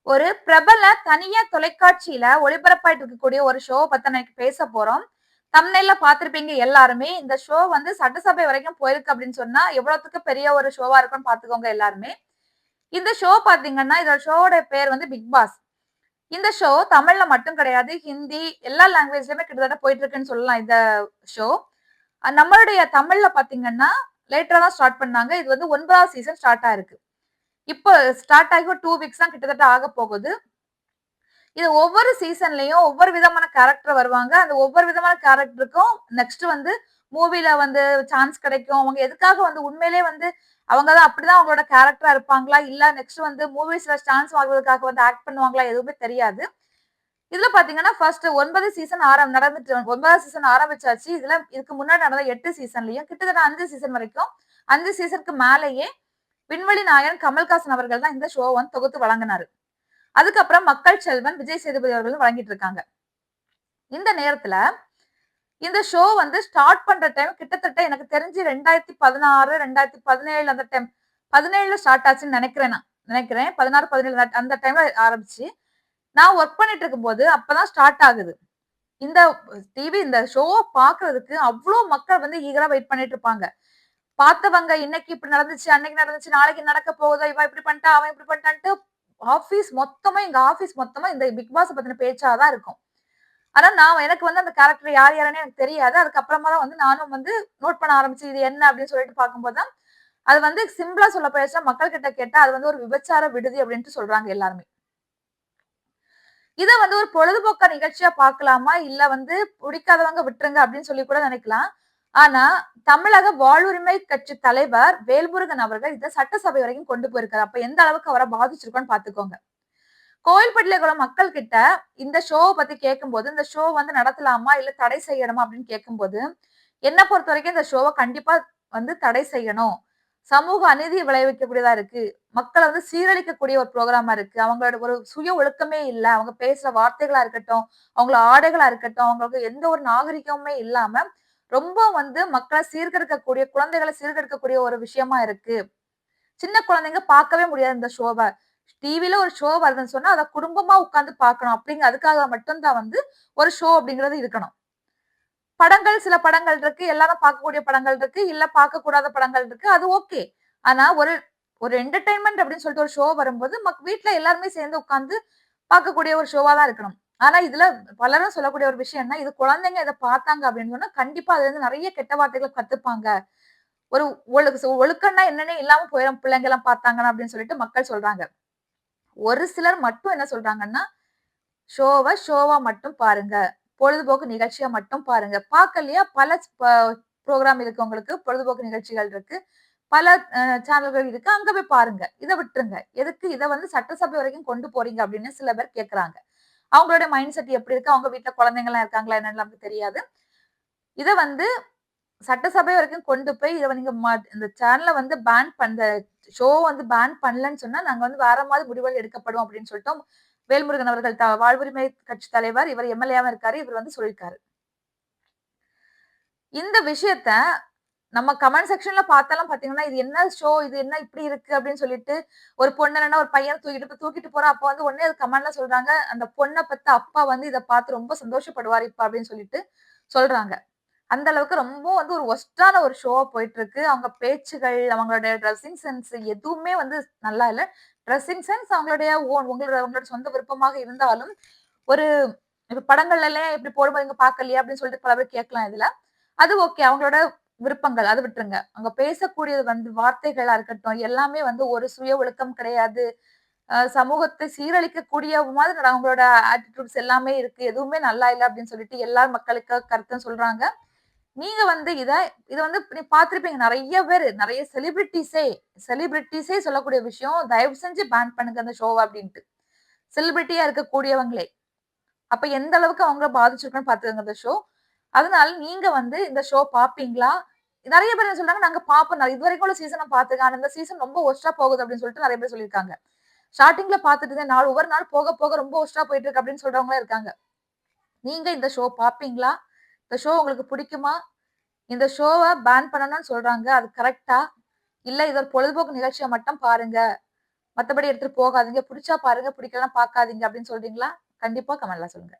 ஒரு பிரபல தனியார் தொலைக்காட்சியில ஒளிபரப்பாயிட்டு இருக்கக்கூடிய ஒரு ஷோ பத்தி இன்னைக்கு பேச போறோம். தம்ப்நெயில்ல பார்த்திருப்பீங்க எல்லாருமே. இந்த ஷோ வந்து சட்டசபை வரைக்கும் போயிருக்கு அப்படின்னு சொன்னா, எவ்வளவுத்துக்கு பெரிய ஒரு ஷோவா இருக்கும்னு பார்த்துக்கோங்க எல்லாருமே. இந்த ஷோ பார்த்தீங்கன்னா, இதோட ஷோவோட பேர் வந்து பிக் பாஸ். இந்த ஷோ தமிழ்ல மட்டும் கிடையாது. ஹிந்தி எல்லா லாங்குவேஜ்லயுமே கிட்டத்தட்ட போயிட்டு இருக்குன்னு சொல்லலாம் இந்த ஷோ. நம்மளுடைய தமிழ்ல பார்த்தீங்கன்னா, லேட்டரா தான் ஸ்டார்ட் பண்ணாங்க. இது வந்து 9வது சீசன் ஸ்டார்ட் ஆயிருக்கு. இப்போ ஸ்டார்ட் ஆகி ஒரு 2 வீக்ஸ் தான் கிட்டத்தட்ட ஆகப் போகுது. இது ஒவ்வொரு சீசன்லயும் ஒவ்வொரு விதமான கேரக்டர் வருவாங்க. அந்த ஒவ்வொரு விதமான கேரக்டருக்கும் நெக்ஸ்ட் வந்து மூவில வந்து சான்ஸ் கிடைக்கும். அவங்க எதுக்காக வந்து உண்மையிலேயே வந்து அவங்க தான் அப்படிதான் அவங்களோட கேரக்டரா இருப்பாங்களா? இல்ல நெக்ஸ்ட் வந்து மூவிஸ்ல சான்ஸ் வாங்குவதற்காக வந்து ஆக்ட் பண்ணுவாங்களா? எதுவுமே தெரியாது. இதுல பாத்தீங்கன்னா ஃபர்ஸ்ட் 9 சீசன் நடந்துட்டு 9வது சீசன் ஆரம்பிச்சாச்சு. இதுக்கு முன்னாடி நடந்த 8 சீசன்லயும் கிட்டத்தட்ட 5 சீசன் வரைக்கும் 5 சீசனுக்கு மேலேயே விண்வெளி நாயகன் கமல்ஹாசன் அவர்கள் தான் இந்த ஷோ வந்து தொகுத்து வழங்குனாரு. அதுக்கப்புறம் மக்கள் செல்வன் விஜய் சேதுபதி அவர்களும் வழங்கிட்டு இருக்காங்க. இந்த நேரத்துல இந்த ஷோ வந்து ஸ்டார்ட் பண்ற டைம் கிட்டத்தட்ட எனக்கு தெரிஞ்சு 2016, 2017 அந்த டைம் 17ல ஸ்டார்ட் ஆச்சுன்னு நினைக்கிறேன். 16, 17 அந்த டைம்ல ஆரம்பிச்சு. நான் ஒர்க் பண்ணிட்டு இருக்கும்போது அப்பதான் ஸ்டார்ட் ஆகுது. இந்த இந்த ஷோவ பார்க்கிறதுக்கு அவ்ளோ மக்கள் வந்து ஈகரா வெயிட் பண்ணிட்டு இருப்பாங்க. பார்த்தவங்க இன்னைக்கு இப்படி நடந்துச்சு, அன்னைக்கு நடந்துச்சு, நாளைக்கு நடக்க போகுதோ, இவன் இப்படி பண்ணிட்டா, அவன் இப்படி பண்ணிட்டான்ட்டு எங்க ஆபீஸ் மொத்தமா இந்த பிக் பாஸ் பத்தின பேச்சா தான் இருக்கும். ஆனா எனக்கு வந்து அந்த கேரக்டர் யார் யாருன்னு எனக்கு தெரியாது. அதுக்கப்புறமா தான் வந்து நானும் வந்து நோட் பண்ண ஆரம்பிச்சு இது என்ன அப்படின்னு சொல்லிட்டு பார்க்கும்போது தான், அது வந்து சிம்பிளா சொல்ல போயிருச்சா மக்கள் கிட்ட கேட்டா அது வந்து ஒரு விபச்சார விடுதி அப்படின்ட்டு சொல்றாங்க எல்லாருமே. இத வந்து ஒரு பொழுதுபோக்கா நிகழ்ச்சியா பார்க்கலாமா? இல்ல வந்து பிடிக்காதவங்க விட்டுருங்க அப்படின்னு சொல்லி கூட நினைக்கலாம். ஆனா, தமிழக வாழ்வுரிமை கட்சி தலைவர் வேல்முருகன் அவர்கள் இத சட்டசபை வரைக்கும் கொண்டு போயிருக்காரு. அப்ப எந்த அளவுக்கு அவர பாதிச்சிருக்கும்னு பார்த்துக்கோங்க. கோவில்பட்டியில இருக்கிற மக்கள் கிட்ட இந்த ஷோவ பத்தி கேட்கும்போது, இந்த ஷோ வந்து நடத்தலாமா? இல்ல தடை செய்யணுமா? அப்படின்னு கேட்கும்போது, என்ன பொறுத்தவரைக்கும் இந்த ஷோவ கண்டிப்பா வந்து தடை செய்யணும். சமூக அநீதி விளைவிக்கக்கூடியதா இருக்கு. மக்கள வந்து சீரழிக்கக்கூடிய ஒரு புரோகிராமா இருக்கு. அவங்களோட ஒரு சுய ஒழுக்கமே இல்ல. அவங்க பேசுற வார்த்தைகளா இருக்கட்டும், அவங்கள ஆடைகளா இருக்கட்டும், அவங்களுக்கு எந்த ஒரு நாகரிகமுமே இல்லாம, ரொம்ப வந்து மக்கள சீர்கெடுக்கக்கூடிய, குழந்தைகள சீர்கெடுக்கக்கூடிய ஒரு விஷயமா இருக்கு. சின்ன குழந்தைங்க பார்க்கவே முடியாது இந்த ஷோவ. டிவில ஒரு ஷோ வருதுன்னு சொன்னா, அத குடும்பமா உட்கார்ந்து பார்க்கணும். அதுக்காக மட்டும் தான் வந்து ஒரு ஷோ அப்படிங்கிறது இருக்கணும். சில படங்கள் இருக்கு. எல்லாரும் பார்க்கக்கூடிய படங்கள் இருக்கு. இல்ல பார்க்கக்கூடாத படங்கள் இருக்கு. அது ஓகே. ஆனா ஒரு ஒரு என்டர்டெயின்மென்ட் அப்படின்னு சொல்லிட்டு ஒரு ஷோ வரும்போது, வீட்ல எல்லாருமே சேர்ந்து உட்கார்ந்து பார்க்கக்கூடிய ஒரு ஷோவா தான் இருக்கணும். ஆனா இதுல பலரும் சொல்லக்கூடிய ஒரு விஷயம் என்ன, இது குழந்தைங்க இத பார்த்தாங்க அப்படின்னு சொன்னா, கண்டிப்பா அதுலருந்து நெறைய கெட்ட வார்த்தைகள கத்துப்பாங்க. ஒரு ஒழுக்கம்னா என்னன்னே இல்லாம போயிரும் பிள்ளைங்கலாம் பார்த்தாங்கன்னா அப்படின்னு சொல்லிட்டு மக்கள் சொல்றாங்க. ஒரு சிலர் மட்டும் என்ன சொல்றாங்கன்னா, ஷோவா மட்டும் பாருங்க. பொழுதுபோக்கு நிகழ்ச்சியா மட்டும் பாருங்க. பார்க்கலையா பல புரோகிராம் இருக்கு உங்களுக்கு. பொழுதுபோக்கு நிகழ்ச்சிகள் இருக்கு. பல சேனல்கள் இருக்கு. அங்க போய் பாருங்க. இத விட்டுருங்க. எதுக்கு இத வந்து சட்டசபை வரைக்கும் கொண்டு போறீங்க அப்படின்னு சில பேர் கேட்கறாங்க. அவங்களோட மைண்ட் செட் எப்படி இருக்கு? அவங்க வீட்ல குழந்தைங்கலாம் இருக்காங்களா என்னன்னு நமக்கு தெரியாது. இத வந்து சட்டசபை வரைக்கும் கொண்டு போய் இத நீங்க இந்த சேனல வந்து இந்த ஷோ வந்து பேன் பண்ணலன்னு சொன்னா, நாங்க வந்து வேற மாதிரி முடிவுகள் எடுக்கப்படும் அப்படின்னு சொல்லிட்டு வேல்முருகன் அவர்கள் வாழ்வுரிமை கட்சி தலைவர். இவர் எம்.எல்.ஏ.வா இருக்காரு. இவர் வந்து சொல்லியிருக்காரு. இந்த விஷயத்த நம்ம கமெண்ட் செக்ஷன்ல பார்த்தாலும் பார்த்தீங்கன்னா, இது என்ன ஷோ? இது என்ன இப்படி இருக்கு? அப்படின்னு சொல்லிட்டு ஒரு பொண்ணு இல்லன்னா ஒரு பையன தூக்கிட்டு போறா. அப்ப வந்து உடனே அது கமெண்ட்ல சொல்றாங்க. அந்த பொண்ண பெத்த அப்பா வந்து இத பார்த்து ரொம்ப சந்தோஷப்படுவாரு இப்ப அப்படின்னு சொல்லிட்டு சொல்றாங்க. அந்த அளவுக்கு ரொம்ப வந்து ஒரு வொர்ஸ்ட்டான ஒரு ஷோவா போயிட்டு இருக்கு. அவங்க பேச்சுகள், அவங்களுடைய டிரெஸ்ஸிங் சென்ஸ் எதுவுமே வந்து நல்லா இல்ல. டிரெஸ்ஸிங் சென்ஸ் அவங்களுடைய உங்களோட சொந்த விருப்பமாக இருந்தாலும், ஒரு இப்ப படங்கள்லலாம் இப்படி போடும்போது நீங்க பார்க்கலையா? அப்படின்னு சொல்லிட்டு பல பேர் கேட்கலாம் இதுல. அது ஓகே. அவங்களோட விருப்பங்கள். அத விட்டுருங்க. அங்க பேசக்கூடியது வந்து வார்த்தைகளா இருக்கட்டும், எல்லாமே வந்து ஒரு சுய ஒழுக்கம் கிடையாது. சமூகத்தை சீரழிக்கக்கூடிய மாதிரி அவங்களோட ஆட்டிட்யூட்ஸ் எல்லாமே இருக்கு. எதுவுமே நல்லா இல்ல அப்படின்னு சொல்லிட்டு எல்லா மக்களுக்கு கருத்தும் சொல்றாங்க. நீங்க வந்து இத வந்து நீங்க பார்த்திருப்பீங்க. நெறைய செலிபிரிட்டீஸே சொல்லக்கூடிய விஷயம், தயவு செஞ்சு பேன் பண்ணுங்க அந்த ஷோவ அப்டின்ட்டு. செலிபிரிட்டியா இருக்கக்கூடியவங்களே. அப்ப எந்த அளவுக்கு அவங்கள பாதிச்சிருக்குன்னு பார்த்துக்கங்க அந்த ஷோ. அதனால நீங்க வந்து இந்த ஷோ பார்ப்பீங்களா? நெறைய பேர் என்ன சொல்றாங்க, நாங்க பார்ப்போம். நான் இதுவரைக்கும் உள்ள சீசன பார்த்துருக்கேன். ஆனா இந்த சீசன் ரொம்ப வொர்ஸ்ட்டா போகுது அப்டின்னு சொல்லிட்டு நெறைய பேர் சொல்லியிருக்காங்க. ஸ்டார்ட்டிங்ல பார்த்துட்டு இருந்தேன். ஒவ்வொரு நாள் போக போக ரொம்ப வொர்ஸ்ட்டா போயிட்டு இருக்கு அப்டின்னு சொல்றவங்களும் இருக்காங்க. நீங்க இந்த ஷோ பார்ப்பீங்களா? இந்த ஷோ உங்களுக்கு பிடிக்குமா? இந்த ஷோவ பேன் பண்ணணும்னு சொல்றாங்க. அது கரெக்ட்டா? இல்ல இது ஒரு பொழுதுபோக்கு நிகழ்ச்சியா மட்டும் பாருங்க. மத்தபடி எடுத்துட்டு போகாதீங்க. புடிச்சா பாருங்க, பிடிக்கலன்னா பார்க்காதீங்க அப்படின்னு சொல்றீங்களா? கண்டிப்பா கமெண்ட்ல சொல்லுங்க.